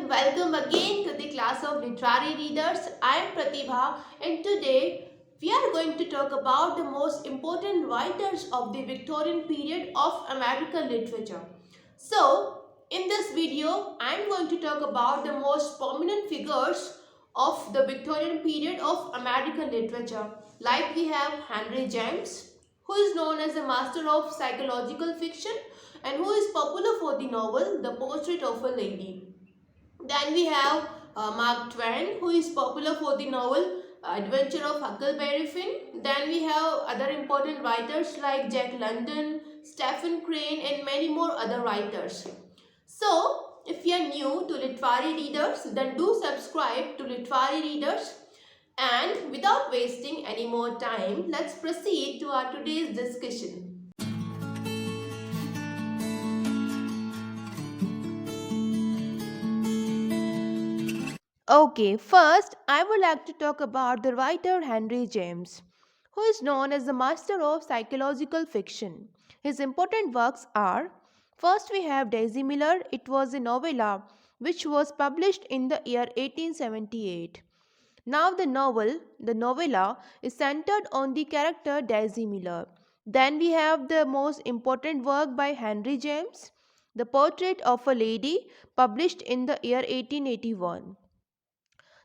welcome again to the class of literary readers. I am Pratibha, and today we are going to talk about the most important writers of the Victorian period of American literature. So, in this video, I am going to talk about the most prominent figures of the Victorian period of American literature. Like we have Henry James, who is known as a master of psychological fiction and who is popular for the novel The Portrait of a Lady. Then we have Mark Twain, who is popular for the novel Adventure of Huckleberry Finn. Then we have other important writers like Jack London, Stephen Crane, and many more other writers. So, if you are new to Literary Readers, then do subscribe to Literary Readers. And without wasting any more time, let's proceed to our today's discussion. Okay, first I would like to talk about the writer Henry James, who is known as the master of psychological fiction. His important works are: first we have Daisy Miller, it was a novella which was published in the year 1878. Now the novella is centered on the character Daisy Miller. Then we have the most important work by Henry James, The Portrait of a Lady, published in the year 1881.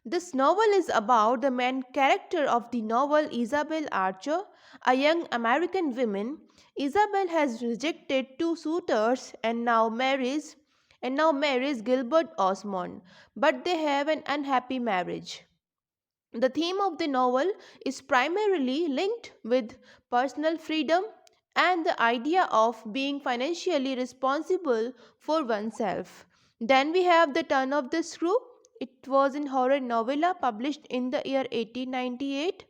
This novel is about the main character of the novel, Isabel Archer, a young American woman. Isabel has rejected two suitors and now marries Gilbert Osmond, but they have an unhappy marriage. The theme of the novel is primarily linked with personal freedom and the idea of being financially responsible for oneself. Then we have The Turn of the Screw. It was a horror novella published in the year 1898.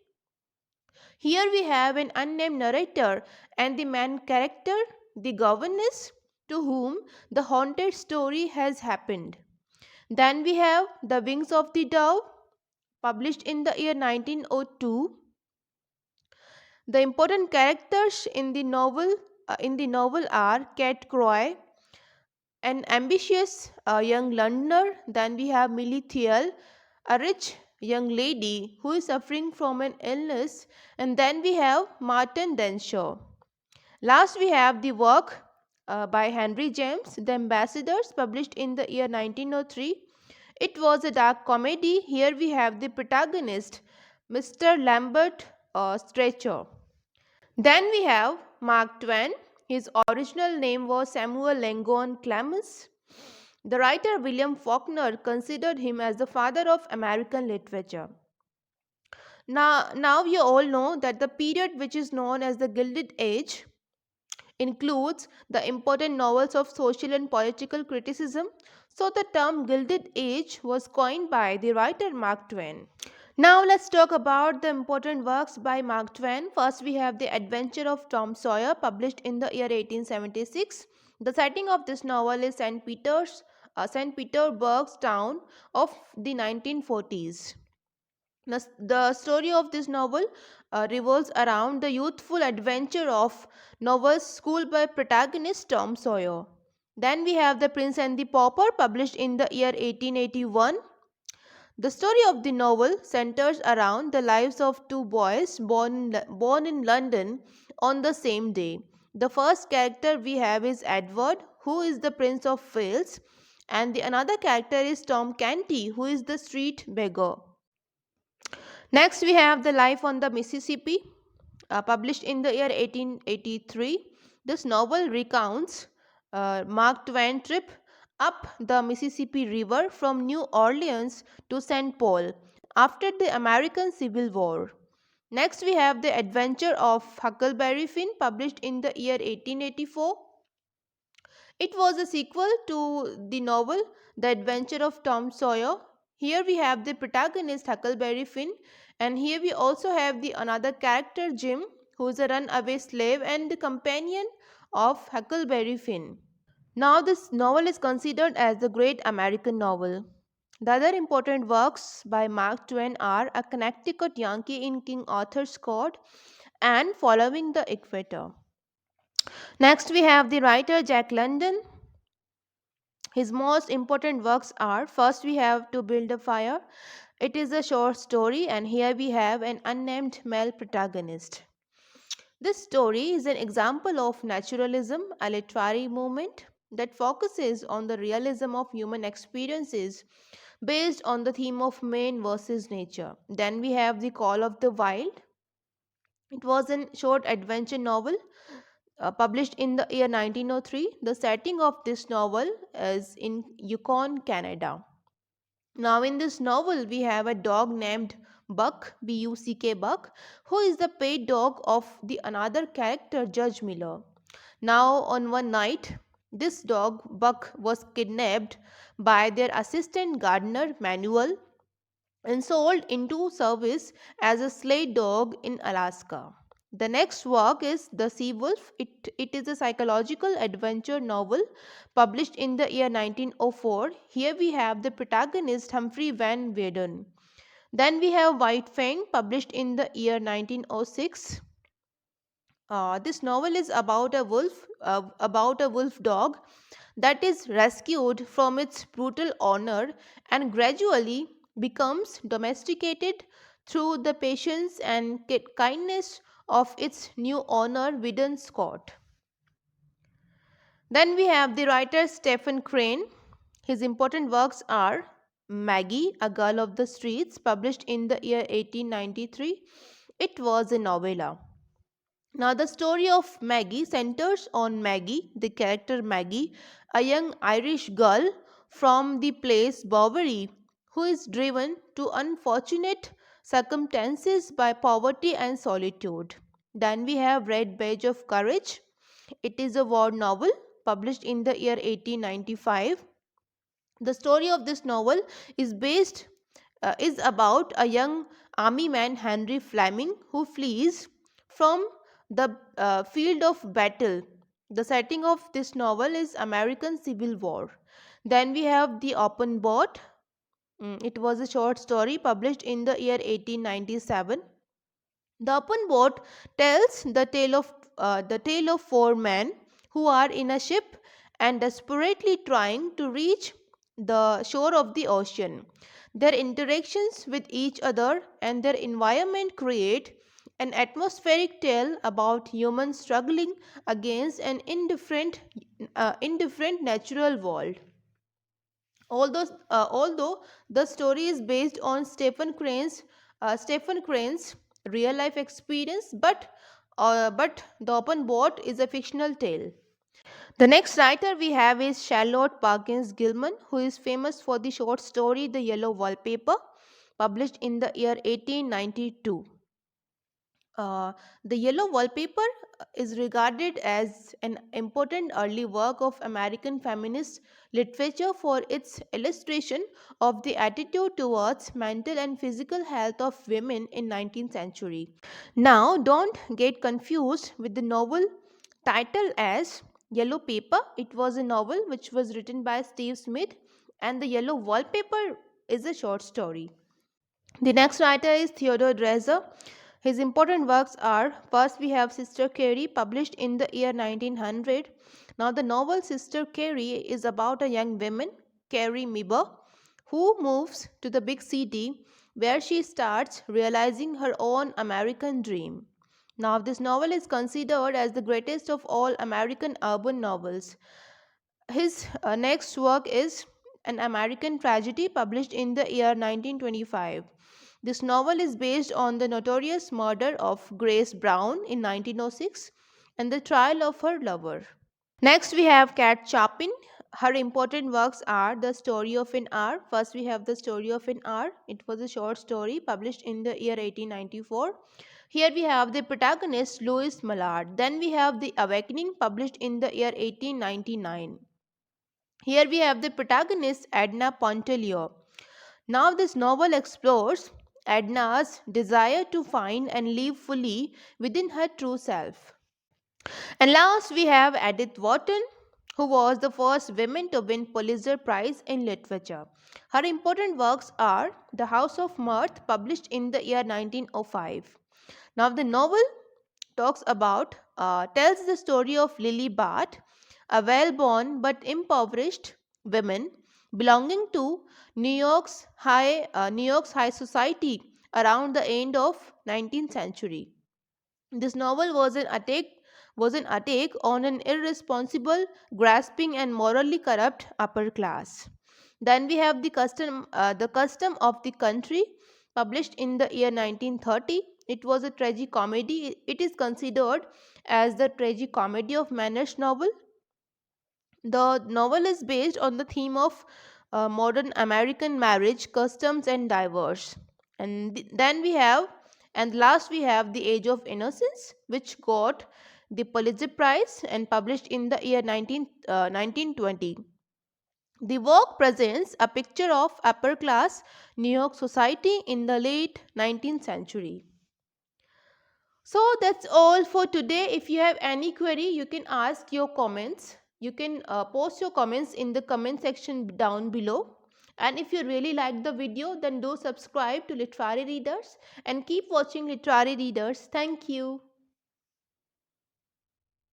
Here we have an unnamed narrator and the main character, the governess, to whom the haunted story has happened. Then we have The Wings of the Dove, published in the year 1902. The important characters in the novel are Cat Croy, an ambitious young Londoner. Then we have Millie Thiel, a rich young lady who is suffering from an illness. And then we have Martin Denshaw. Last, we have the work by Henry James, The Ambassadors, published in the year 1903. It was a dark comedy. Here we have the protagonist, Mr. Lambert Stretcher. Then we have Mark Twain. His original name was Samuel Langdon Clemens. The writer William Faulkner considered him as the father of American literature. Now you all know that the period which is known as the Gilded Age includes the important novels of social and political criticism. So the term Gilded Age was coined by the writer Mark Twain. Now let's talk about the important works by Mark Twain. First we have The Adventure of Tom Sawyer, published in the year 1876. The setting of this novel is St. Petersburg's town of the 1940s. The story of this novel revolves around the youthful adventure of novice schoolboy protagonist Tom Sawyer. Then we have The Prince and the Pauper, published in the year 1881. The story of the novel centers around the lives of two boys born in London on the same day. The first character we have is Edward, who is the Prince of Wales, and the another character is Tom Canty, who is the street beggar. Next, we have The Life on the Mississippi, published in the year 1883. This novel recounts Mark Twain's trip up the Mississippi River from New Orleans to St. Paul after the American Civil War. Next, we have The Adventure of Huckleberry Finn, published in the year 1884. It was a sequel to the novel The Adventure of Tom Sawyer. Here we have the protagonist Huckleberry Finn, and here we also have the another character Jim, who is a runaway slave and the companion of Huckleberry Finn. Now this novel is considered as the great American novel. The other important works by Mark Twain are A Connecticut Yankee in King Arthur's Court and Following the Equator. Next, we have the writer Jack London. His most important works are: first, we have To Build a Fire. It is a short story, and here we have an unnamed male protagonist. This story is an example of naturalism, a literary movement that focuses on the realism of human experiences based on the theme of man versus nature. Then we have The Call of the Wild. It was a short adventure novel published in the year 1903. The setting of this novel is in Yukon, Canada. Now, in this novel, we have a dog named Buck, Buck, Buck, who is the pet dog of the another character, Judge Miller. Now, on one night, this dog, Buck, was kidnapped by their assistant gardener, Manuel, and sold into service as a sled dog in Alaska. The next work is The Sea Wolf. It is a psychological adventure novel published in the year 1904. Here we have the protagonist Humphrey Van Weyden. Then we have White Fang, published in the year 1906. This novel is about a wolf dog that is rescued from its brutal owner and gradually becomes domesticated through the patience and kindness of its new owner, Widden Scott. Then we have the writer Stephen Crane. His important works are Maggie, A Girl of the Streets, published in the year 1893. It was a novella. Now, the story of Maggie centers on Maggie, the character Maggie, a young Irish girl from the place Bowery, who is driven to unfortunate circumstances by poverty and solitude. Then we have Red Badge of Courage. It is a war novel published in the year 1895. The story of this novel is based is about a young army man, Henry Fleming, who flees from the field of battle. The setting of this novel is American Civil War. Then we have The Open Boat. It was a short story published in the year 1897. The Open Boat tells the tale of four men who are in a ship and desperately trying to reach the shore of the ocean. Their interactions with each other and their environment create an atmospheric tale about humans struggling against an indifferent natural world. Although the story is based on Stephen Crane's real life experience, but The Open Boat is a fictional tale. The next writer we have is Charlotte Perkins Gilman, who is famous for the short story The Yellow Wallpaper, published in the year 1892. Uh, the Yellow Wallpaper is regarded as an important early work of American feminist literature for its illustration of the attitude towards mental and physical health of women in 19th century. Now, don't get confused with the novel title as Yellow Paper. It was a novel which was written by Steve Smith, and The Yellow Wallpaper is a short story. The next writer is Theodore Dreiser. His important works are: first, we have Sister Carrie, published in the year 1900. Now, the novel Sister Carrie is about a young woman, Carrie Mibber, who moves to the big city where she starts realizing her own American dream. Now, this novel is considered as the greatest of all American urban novels. His next work is An American Tragedy, published in the year 1925. This novel is based on the notorious murder of Grace Brown in 1906 and the trial of her lover. Next, we have Kat Chapin. Her important works are The Story of an Hour. First, we have The Story of an Hour. It was a short story published in the year 1894. Here we have the protagonist Louis Mallard. Then we have The Awakening, published in the year 1899. Here we have the protagonist Edna Pontellier. Now, this novel explores Edna's desire to find and live fully within her true self. And last, we have Edith Wharton, who was the first woman to win Pulitzer Prize in Literature. Her important works are The House of Mirth, published in the year 1905. Now, the novel tells the story of Lily Bart, a well born but impoverished women belonging to New York's high society around the end of 19th century. This novel was an attack on an irresponsible, grasping, and morally corrupt upper class. Then we have the custom of the country, published in the year 1930. It was a tragicomedy. It is considered as the tragicomedy of manners novel. The novel is based on the theme of modern American marriage, customs, and divorce. Then we have, and last we have The Age of Innocence, which got the Pulitzer Prize and published in the year 1920. The work presents a picture of upper class New York society in the late 19th century. So that's all for today. If you have any query, you can ask your comments. You can post your comments in the comment section down below. And if you really like the video, then do subscribe to Literary Readers and keep watching Literary Readers. Thank you.